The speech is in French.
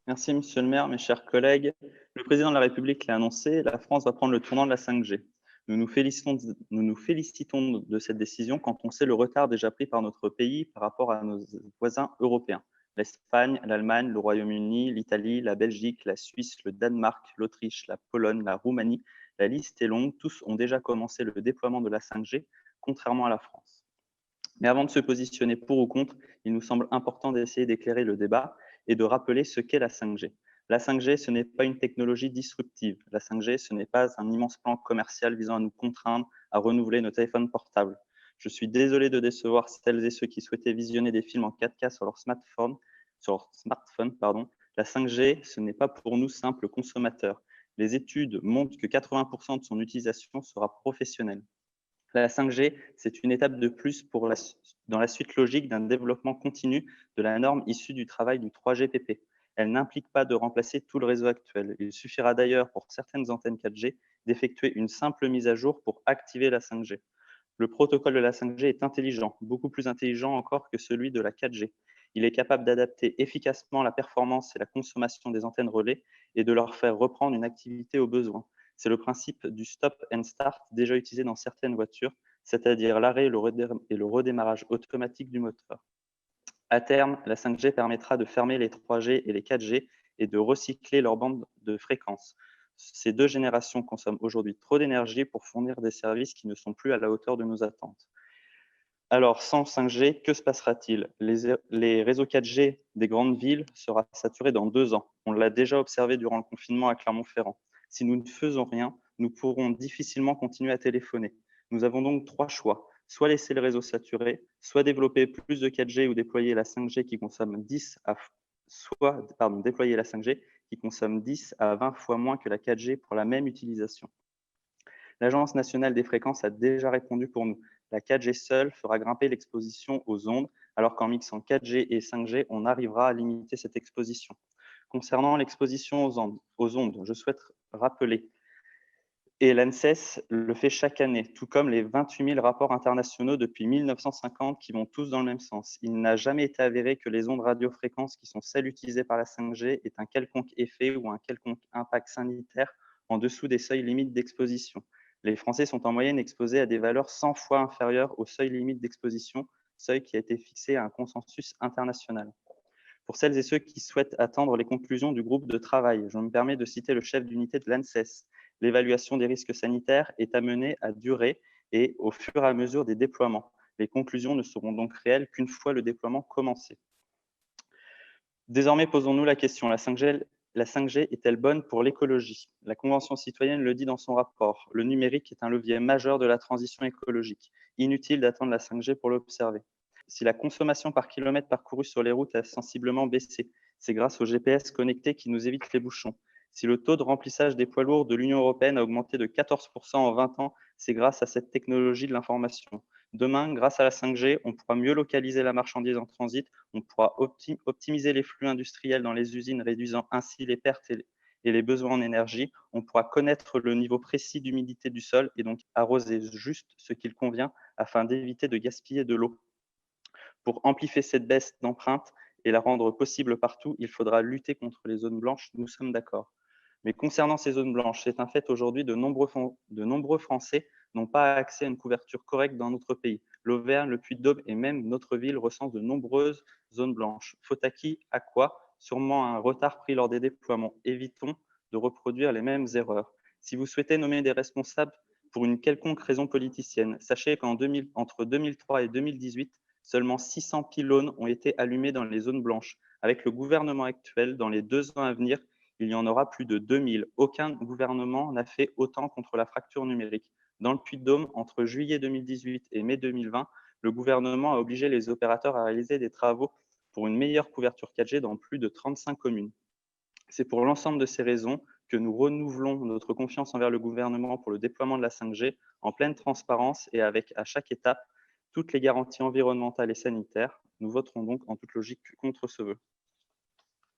Merci, monsieur le maire, mes chers collègues. Le président de la République l'a annoncé, la France va prendre le tournant de la 5G. Nous nous félicitons de cette décision quand on sait le retard déjà pris par notre pays par rapport à nos voisins européens. L'Espagne, l'Allemagne, le Royaume-Uni, l'Italie, la Belgique, la Suisse, le Danemark, l'Autriche, la Pologne, la Roumanie, la liste est longue, tous ont déjà commencé le déploiement de la 5G, contrairement à la France. Mais avant de se positionner pour ou contre, il nous semble important d'essayer d'éclairer le débat et de rappeler ce qu'est la 5G. La 5G, ce n'est pas une technologie disruptive. La 5G, ce n'est pas un immense plan commercial visant à nous contraindre à renouveler nos téléphones portables. Je suis désolé de décevoir celles et ceux qui souhaitaient visionner des films en 4K sur leur smartphone. La 5G, ce n'est pas pour nous simples consommateurs. Les études montrent que 80% de son utilisation sera professionnelle. La 5G, c'est une étape de plus dans la suite logique d'un développement continu de la norme issue du travail du 3GPP. Elle n'implique pas de remplacer tout le réseau actuel. Il suffira d'ailleurs pour certaines antennes 4G d'effectuer une simple mise à jour pour activer la 5G. Le protocole de la 5G est intelligent, beaucoup plus intelligent encore que celui de la 4G. Il est capable d'adapter efficacement la performance et la consommation des antennes relais et de leur faire reprendre une activité au besoin. C'est le principe du stop and start déjà utilisé dans certaines voitures, c'est-à-dire l'arrêt et le redémarrage automatique du moteur. À terme, la 5G permettra de fermer les 3G et les 4G et de recycler leurs bandes de fréquences. Ces deux générations consomment aujourd'hui trop d'énergie pour fournir des services qui ne sont plus à la hauteur de nos attentes. Alors, sans 5G, que se passera-t-il? Les réseaux 4G des grandes villes sera saturés dans 2 ans. On l'a déjà observé durant le confinement à Clermont-Ferrand. Si nous ne faisons rien, nous pourrons difficilement continuer à téléphoner. Nous avons donc 3 choix. Soit laisser le réseau saturé, soit développer plus de 4G ou déployer la 5G qui consomme 10 à déployer la 5G qui consomme 10 à 20 fois moins que la 4G pour la même utilisation. L'Agence nationale des fréquences a déjà répondu pour nous. La 4G seule fera grimper l'exposition aux ondes, alors qu'en mixant 4G et 5G, on arrivera à limiter cette exposition. Concernant l'exposition aux ondes, je souhaite rappeler, et l'ANSES le fait chaque année, tout comme les 28 000 rapports internationaux depuis 1950 qui vont tous dans le même sens. Il n'a jamais été avéré que les ondes radiofréquences qui sont celles utilisées par la 5G aient un quelconque effet ou un quelconque impact sanitaire en dessous des seuils limites d'exposition. Les Français sont en moyenne exposés à des valeurs 100 fois inférieures au seuil limite d'exposition, seuil qui a été fixé à un consensus international. Pour celles et ceux qui souhaitent attendre les conclusions du groupe de travail, je me permets de citer le chef d'unité de l'ANSES. L'évaluation des risques sanitaires est amenée à durer et au fur et à mesure des déploiements. Les conclusions ne seront donc réelles qu'une fois le déploiement commencé. Désormais, posons-nous la question, la 5G est-elle bonne pour l'écologie? La Convention citoyenne le dit dans son rapport. Le numérique est un levier majeur de la transition écologique. Inutile d'attendre la 5G pour l'observer. Si la consommation par kilomètre parcouru sur les routes a sensiblement baissé, c'est grâce au GPS connecté qui nous évite les bouchons. Si le taux de remplissage des poids lourds de l'Union européenne a augmenté de 14% en 20 ans, c'est grâce à cette technologie de l'information. Demain, grâce à la 5G, on pourra mieux localiser la marchandise en transit, on pourra optimiser les flux industriels dans les usines, réduisant ainsi les pertes et les besoins en énergie. On pourra connaître le niveau précis d'humidité du sol et donc arroser juste ce qu'il convient afin d'éviter de gaspiller de l'eau. Pour amplifier cette baisse d'empreinte et la rendre possible partout, il faudra lutter contre les zones blanches, nous sommes d'accord. Mais concernant ces zones blanches, c'est un fait aujourd'hui, de nombreux Français n'ont pas accès à une couverture correcte dans notre pays. L'Auvergne, le Puy-de-Dôme et même notre ville recensent de nombreuses zones blanches. Faute à qui? À quoi? Sûrement un retard pris lors des déploiements. Évitons de reproduire les mêmes erreurs. Si vous souhaitez nommer des responsables pour une quelconque raison politicienne, sachez qu'entre 2003 et 2018, seulement 600 pylônes ont été allumés dans les zones blanches. Avec le gouvernement actuel, dans les 2 ans à venir, il y en aura plus de 2000. Aucun gouvernement n'a fait autant contre la fracture numérique. Dans le Puy-de-Dôme, entre juillet 2018 et mai 2020, le gouvernement a obligé les opérateurs à réaliser des travaux pour une meilleure couverture 4G dans plus de 35 communes. C'est pour l'ensemble de ces raisons que nous renouvelons notre confiance envers le gouvernement pour le déploiement de la 5G en pleine transparence et avec, à chaque étape, toutes les garanties environnementales et sanitaires. Nous voterons donc en toute logique contre ce vœu.